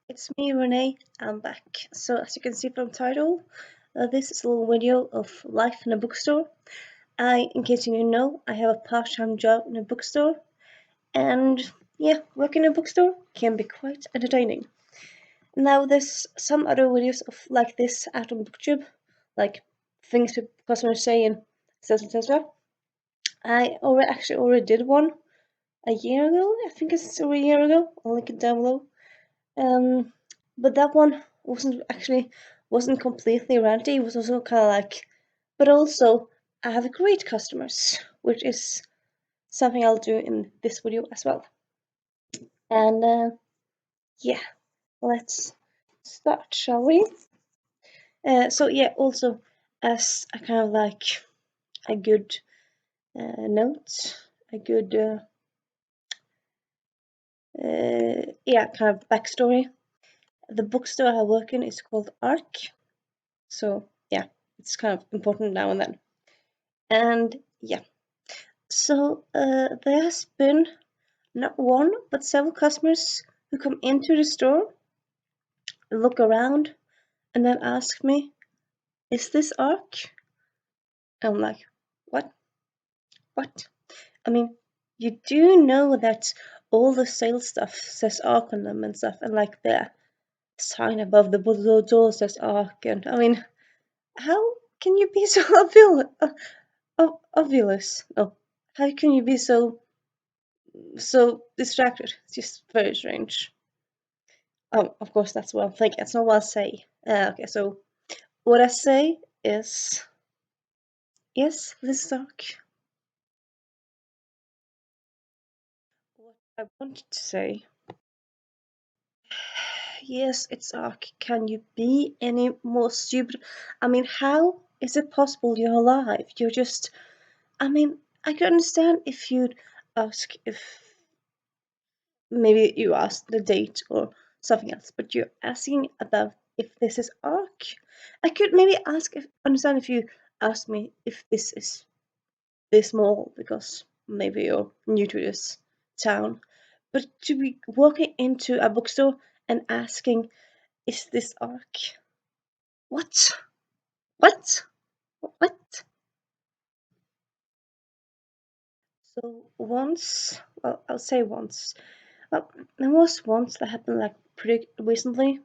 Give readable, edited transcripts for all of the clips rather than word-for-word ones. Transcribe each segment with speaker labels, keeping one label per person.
Speaker 1: It's me, Renee. I'm back. So, as you can see from the title, this is a little video of life in a bookstore. In case you didn't know, I have a part-time job in a bookstore, and yeah, working in a bookstore can be quite entertaining. Now, there's some other videos of like this out on BookTube, like things that customers say and etc. etc. I already did one a year ago. I think it's over a year ago. I'll link it down below. Um, but that one wasn't completely ranty. It was also kind of like, but also I have great customers, which is something I'll do in this video as well. And yeah, let's start, shall we? So yeah, also as a kind of like a good note, a good yeah, kind of backstory. The bookstore I work in is called Arc, so yeah, it's kind of important now and then. And yeah, so there has been not one but several customers who come into the store, look around, and then ask me, "Is this Arc?" I'm like, "What? What?" I mean, you do know that all the sales stuff says Arc on them and stuff, and like the sign above the door says Arc, and I mean, how can you be so obvious? Oh, how can you be so distracted? It's just very strange. Oh, of course, that's what I'm thinking. That's not what I say. Okay, so what I say is, yes, this is Ark. What I wanted to say, yes, it's Ark. Can you be any more stupid? I mean, how is it possible you're alive? You're just, I mean, I could understand if you'd ask if maybe you asked the date or something else, but you're asking about if this is Ark. I could maybe understand if you asked me if this is this mall because maybe you're new to this town. But to be walking into a bookstore and asking, "Is this Ark?" What? What? What? So once, well, I'll say once. Well, there was once that happened like pretty recently.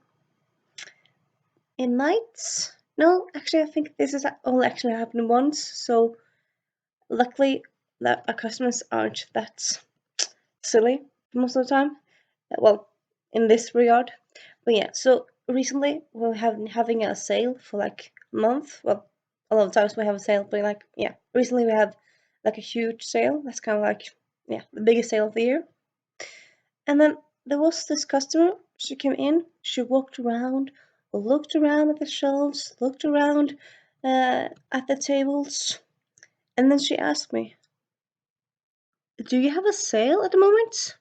Speaker 1: It might. No, actually, I think this is only actually happened once. So luckily, that our customers aren't that silly most of the time. Well, in this regard. But yeah, so recently we're having a sale for like a month. Well, a lot of times we have a sale, but like yeah, recently we have like a huge sale. That's kind of like yeah, the biggest sale of the year. And then there was this customer. She came in. She walked around, looked around at the shelves, looked around at the tables, and then she asked me, "Do you have a sale at the moment?"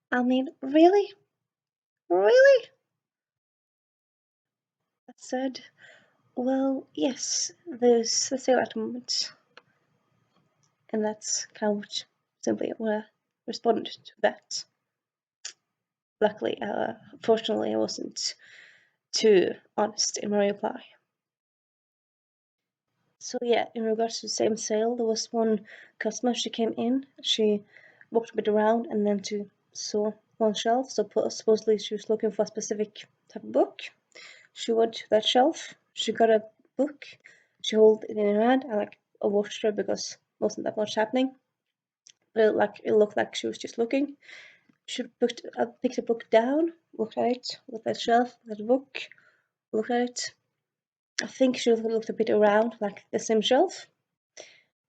Speaker 1: I mean, really, really? I said, "Well, yes, there's a sale at the moment." And that's kind of simply what I responded to that. Luckily, fortunately, I wasn't too honest in my reply. So yeah, in regards to the same sale, there was one customer, she came in, she walked a bit around and then to saw one shelf, so supposedly she was looking for a specific type of book. She went to that shelf, she got a book, she held it in her hand, I watched her because wasn't that much happening. But it looked like she was just looking. She picked the book down, looked at it, looked at the shelf, looked at the book, looked at it. I think she looked a bit around, like the same shelf.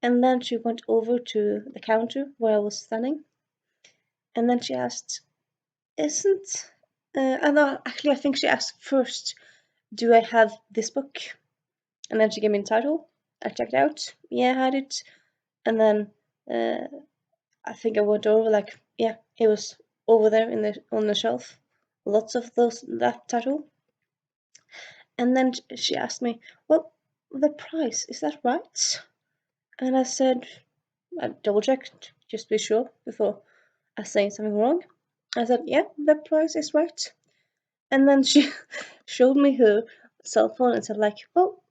Speaker 1: And then she went over to the counter where I was standing. And then she asked, "Isn't..." actually, I think she asked first, "Do I have this book?" And then she gave me the title. I checked out. Yeah, I had it. And then I think I went over, like, yeah, it was over there on the shelf. Lots of that title. And then she asked me, "Well, the price, is that right?" And I said, I double checked just to be sure before I say something wrong. I said, yeah, that price is right. And then she showed me her cell phone and said, like, well,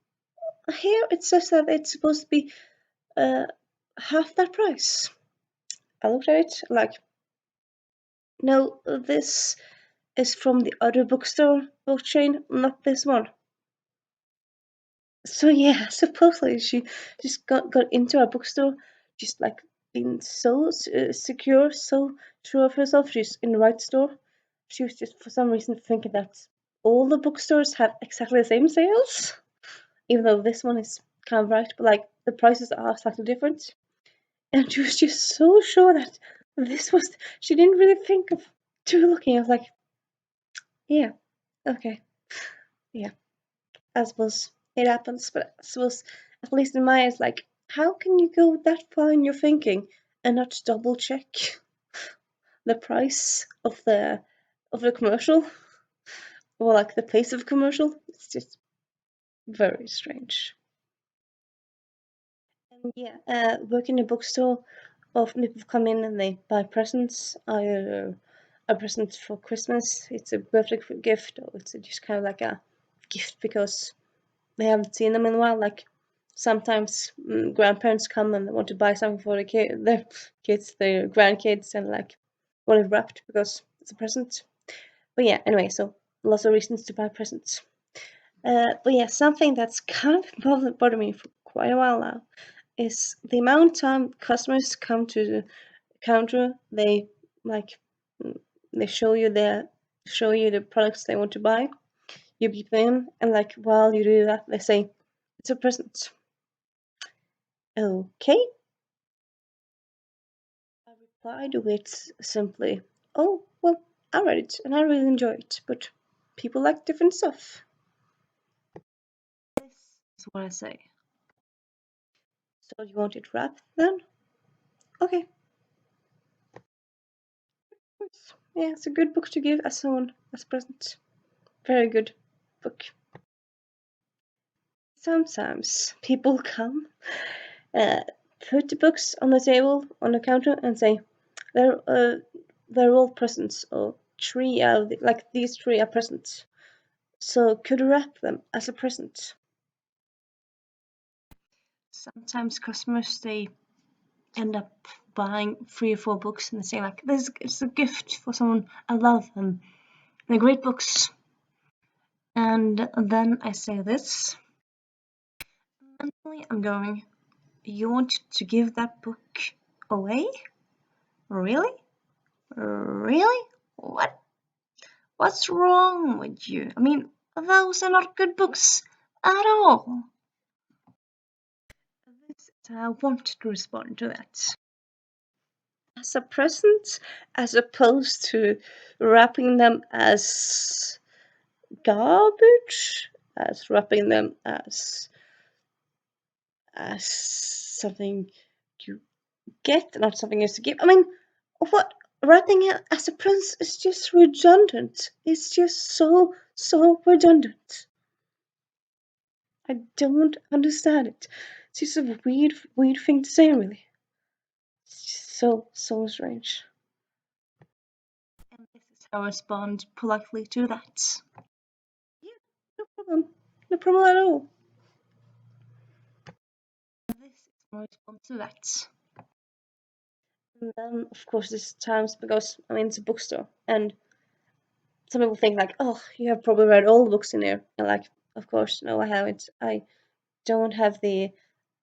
Speaker 1: here it says that it's supposed to be uh, half that price. I looked at it like, no, this is from the other bookstore book chain, not this one. So yeah, supposedly she just got into our bookstore, just like being so secure, so sure of herself. She's in the right store. She was just for some reason thinking that all the bookstores have exactly the same sales, even though this one is kind of right, but like the prices are slightly different. And she was just so sure that this was. She didn't really think of too looking. I was like, yeah, okay, yeah. I suppose it happens, but I suppose at least in my eyes, like, how can you go that far in your thinking and not double check the price of the commercial or like the place of commercial? It's just very strange. And yeah, working in a bookstore, often people come in and they buy presents, either a present for Christmas, it's a birthday gift, or it's just kind of like a gift because they haven't seen them in a while. Like sometimes grandparents come and they want to buy something for their kids, their grandkids, and like want it wrapped because it's a present. But yeah, anyway, so lots of reasons to buy presents. But yeah, something that's kind of bothered me for quite a while now is the amount of time customers come to the counter. They like they show you the products they want to buy. You beep them, and like while you do that, they say it's a present. Okay, I replied with simply, oh, well, I read it and I really enjoyed it, but people like different stuff. This is what I say. So you want it wrapped then? Okay. Yeah, it's a good book to give as someone as a present. Very good book. Sometimes people come, uh, put the books on the table on the counter and say, they're uh, they're all presents, or three out of like these three are presents. So could wrap them as a present. Sometimes customers they end up buying 3 or 4 books and they say like this is a gift for someone I love and they're great books. And then I say this. Mentally I'm going, you want to give that book away? Really? Really? What's wrong with you? I mean, those are not good books at all. This is how I want to respond to that. As a present, as opposed to wrapping them as garbage, as wrapping them as something you get, not something else to give. I mean, what wrapping it as a present is just redundant. It's just so redundant. I don't understand it. It's just a weird thing to say, really. It's just so strange. And this is how I respond politely to that. Yeah, no problem. No problem at all. This is my response to that. And then, of course, there's times because I mean it's a bookstore, and some people think like, oh, you have probably read all the books in there, and like, of course, no, I haven't. I don't have the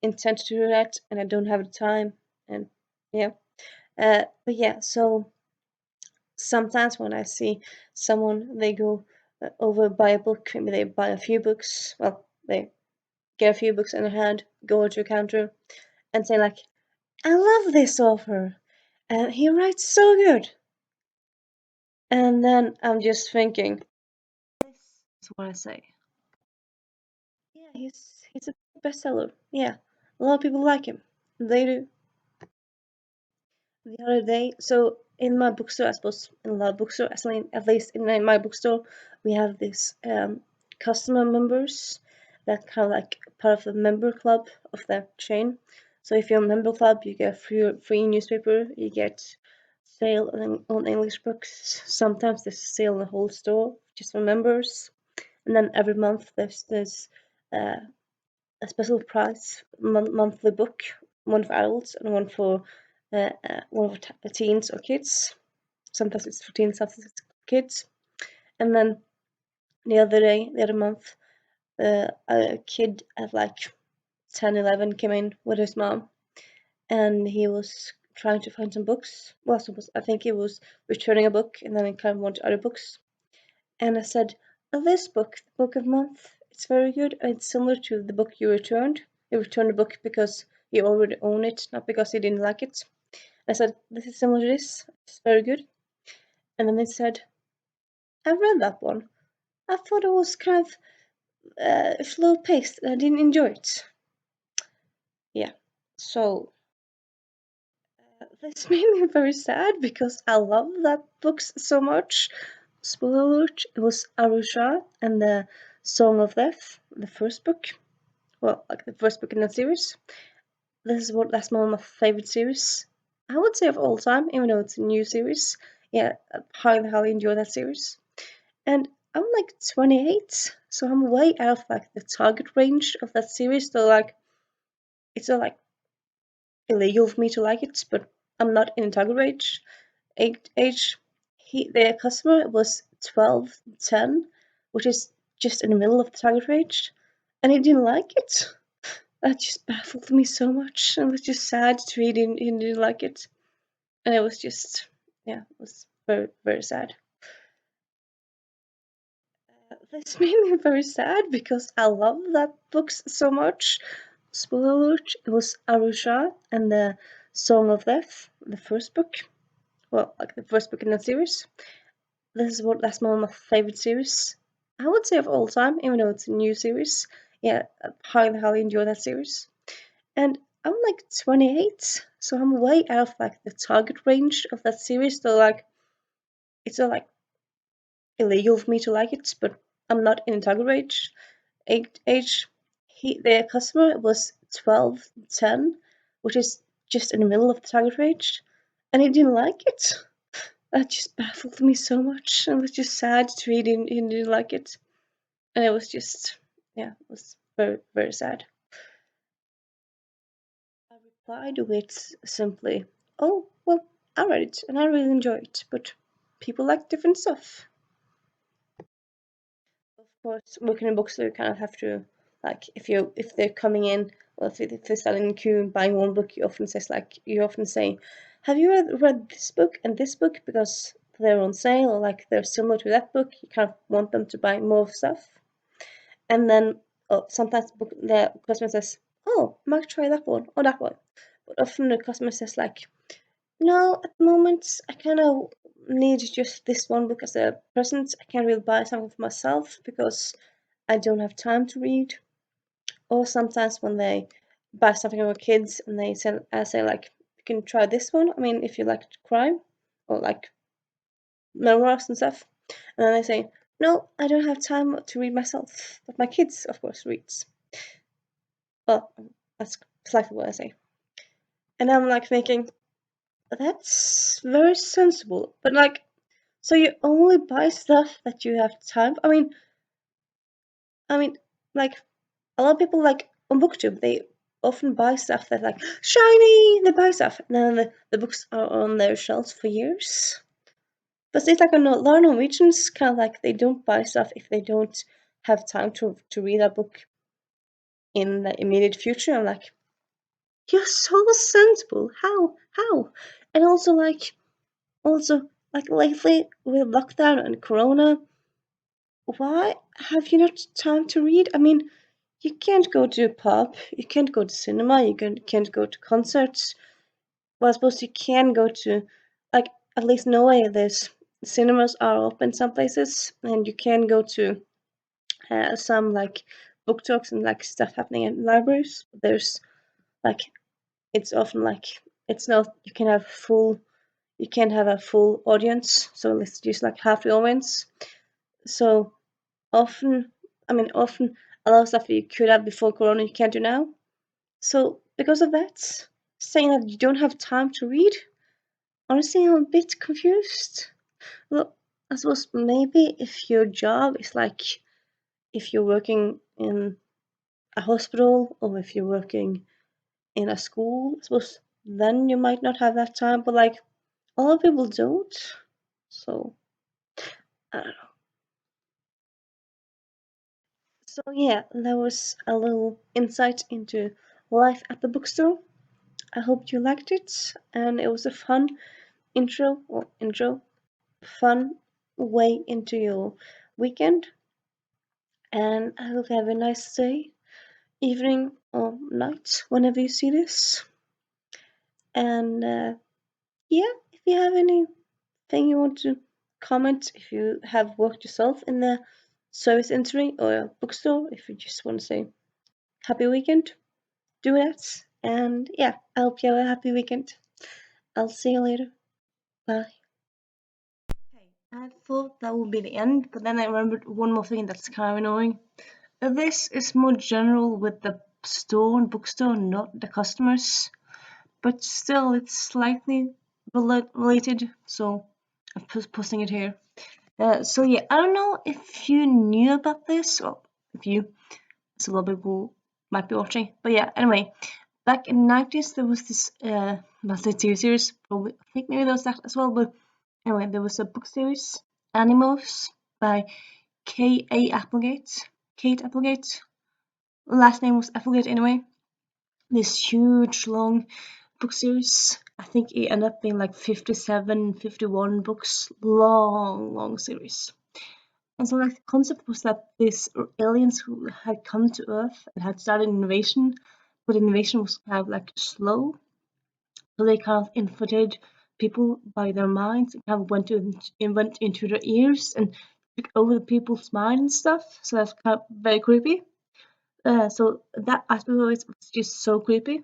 Speaker 1: intent to do that, and I don't have the time, and yeah. But yeah, so sometimes when I see someone, they go over buy a book, maybe they buy a few books. Well, they get a few books in their hand, go to a counter, and say like, "I love this author, and he writes so good." And then I'm just thinking, this is what I say. Yeah, he's a bestseller. Yeah, a lot of people like him. They do. The other day, so in my bookstore, I suppose in a lot of bookstore, at least in my bookstore, we have this customer members that kind of like part of the member club of that chain. So if you're a member club, you get free newspaper, you get sale on English books. Sometimes there's a sale in the whole store just for members, and then every month there's uh, a special price monthly book, one for adults and one for teens or kids. Sometimes it's for teens, sometimes it's kids. And then the other month, a kid at like 10, 11 came in with his mom, and he was trying to find some books. Well, I think he was returning a book, and then he kind of wanted other books. And I said, "Oh, this book, the book of month, it's very good. It's similar to the book you returned. You returned the book because you already own it, not because you didn't like it." I said, "This is similar to this. It's very good." And then they said, "I've read that one. I thought it was kind of slow paced, and I didn't enjoy it." Yeah. So this made me very sad because I love that book so much. Spoiler alert, it was Arusha and the Song of Death, the first book. Well, like the first book in the series. That's one of my favorite series. I would say of all time, even though it's a new series. Yeah, I highly enjoy that series. And I'm like 28, so I'm way out of like the target range of that series. So like, it's not like illegal for me to like it, but I'm not in the target range. Age. The customer was 12, 10, which is just in the middle of the target range, and he didn't like it. That just baffled me so much. It was just sad to read he didn't like it. And it was just, yeah, it was very, very sad. This made me very sad because I love that book so much. Spoiler alert, it was Arusha and the Song of Death, the first book. Well, like the first book in the series. That's one of my favorite series. I would say of all time, even though it's a new series. Yeah, I highly enjoy that series. And I'm like 28, so I'm way out of like the target range of that series. So like, it's not like illegal for me to like it, but I'm not in the target range. Age. The customer was 12, 10, which is just in the middle of the target range, and he didn't like it. That just baffled me so much. It was just sad to read he didn't like it, and it was just, yeah, it was very, very sad. I replied with simply, "Oh, well, I read it and I really enjoyed it, but people like different stuff." Of course, working in a bookstore, you kind of have to, like, if they're coming in, or if they're selling in queue and buying one book, you often say, "Have you read this book and this book?" Because they're on sale or like they're similar to that book. You kind of want them to buy more stuff. And then sometimes the customer says, "Oh, I might try that one or that one." But often the customer says like, "No, at the moment I kind of need just this one book as a present. I can't really buy something for myself because I don't have time to read." Or sometimes when they buy something for kids and I say like, "You can try this one. I mean, if you like crime or like memoirs and stuff." And then they say, "No, I don't have time to read myself, but my kids, of course, reads." Well, that's exactly what I say. And I'm like thinking, that's very sensible. But like, so you only buy stuff that you have time. I mean, like a lot of people like on BookTube, they often buy stuff that like shiny. They buy stuff, and then the books are on their shelves for years. But it's like a lot of Norwegians kind of like they don't buy stuff if they don't have time to read a book in the immediate future. I'm like, you're so sensible. How? And also like lately with lockdown and Corona, why have you not time to read? I mean, you can't go to a pub, you can't go to cinema, can't go to concerts. Well, I suppose you can go to, like, at least Norway, there's cinemas are open some places, and you can go to some like book talks and like stuff happening in libraries. There's like, it's often like, it's not, you can't have a full audience, so let's just like half the audience. So often, often a lot of stuff you could have before Corona you can't do now. So because of that, saying that you don't have time to read, honestly, I'm a bit confused. Well, I suppose maybe if your job is like if you're working in a hospital or if you're working in a school, I suppose then you might not have that time, but like a lot of people don't. So I don't know. So yeah, that was a little insight into life at the bookstore. I hope you liked it, and it was a fun fun way into your weekend. And I hope you have a nice day, evening, or night whenever you see this. And yeah, if you have anything you want to comment, if you have worked yourself in the service industry or a bookstore, if you just want to say happy weekend, do that. And yeah, I hope you have a happy weekend. I'll see you later. Bye. Okay, I thought that would be the end, but then I remembered one more thing that's kind of annoying. This is more general with the store and bookstore, not the customers, but still it's slightly related, so I'm posting it here. So yeah, I don't know if you knew about this, or if you, so a lot of people might be watching, but yeah, anyway, back in the 90s there was this, not the TV series, probably, I think maybe there was that as well, but anyway, there was a book series, Animals, by K.A. Applegate, Kate Applegate, last name was Applegate anyway, this huge long book series. I think it ended up being like 57, 51 books, long series. And so like the concept was that these aliens who had come to Earth and had started an invasion, but the invasion was kind of like slow. So they kind of infiltrated people by their minds and kind of went into their ears and took over the people's minds and stuff. So that's kind of very creepy. So that aspect of it was just so creepy.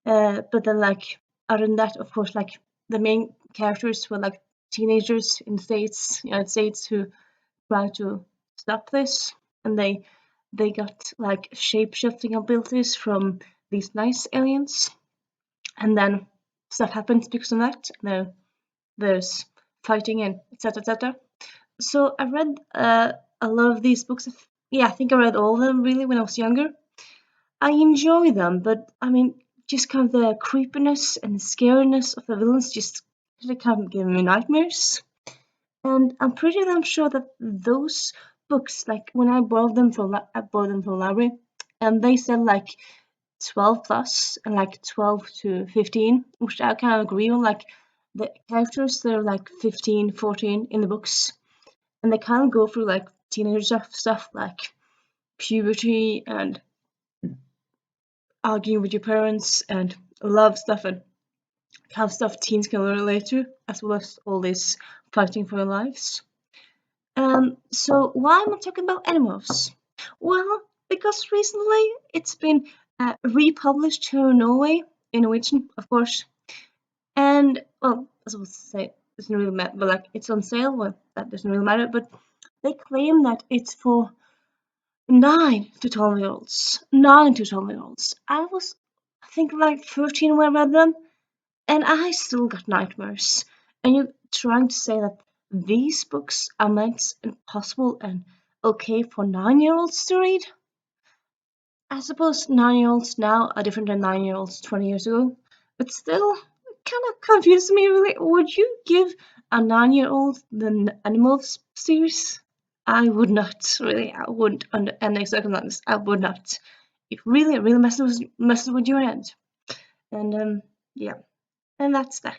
Speaker 1: But then like other than that, of course, like the main characters were like teenagers in the United States, who tried to stop this, and they got like shape-shifting abilities from these nice aliens, and then stuff happens because of that. There's fighting and etc. So I read a lot of these books. Yeah, I think I read all of them really when I was younger. I enjoy them, but I mean, just kind of the creepiness and scariness of the villains just kind of give me nightmares. And I'm pretty damn sure that those books, like when I borrowed them from I borrowed them from the library, and they said like 12 plus and like 12 to 15, which I kind of agree on. Like the characters, they're like 15, 14 in the books, and they kind of go through like teenage stuff like puberty and arguing with your parents and love stuff and kind of stuff teens can relate to, as well as all this fighting for their lives. So why am I talking about animals? Well, because recently it's been republished here in Norway, in Norwegian, of course, and well, as I was say, it doesn't really matter, but like it's on sale. Well, that doesn't really matter, but they claim that it's for 9 to 12-year-olds. 9 to 12-year-olds. I was, I think, like 13 when I read them, and I still got nightmares. And you're trying to say that these books are meant and possible and okay for 9-year-olds to read? I suppose 9-year-olds now are different than 9-year-olds 20 years ago, but still, it kind of confuses me really. Would you give a 9-year-old the Animals series? I would not, really. I wouldn't, under any circumstances. I would not. It really messes with your head. And yeah, and that's that.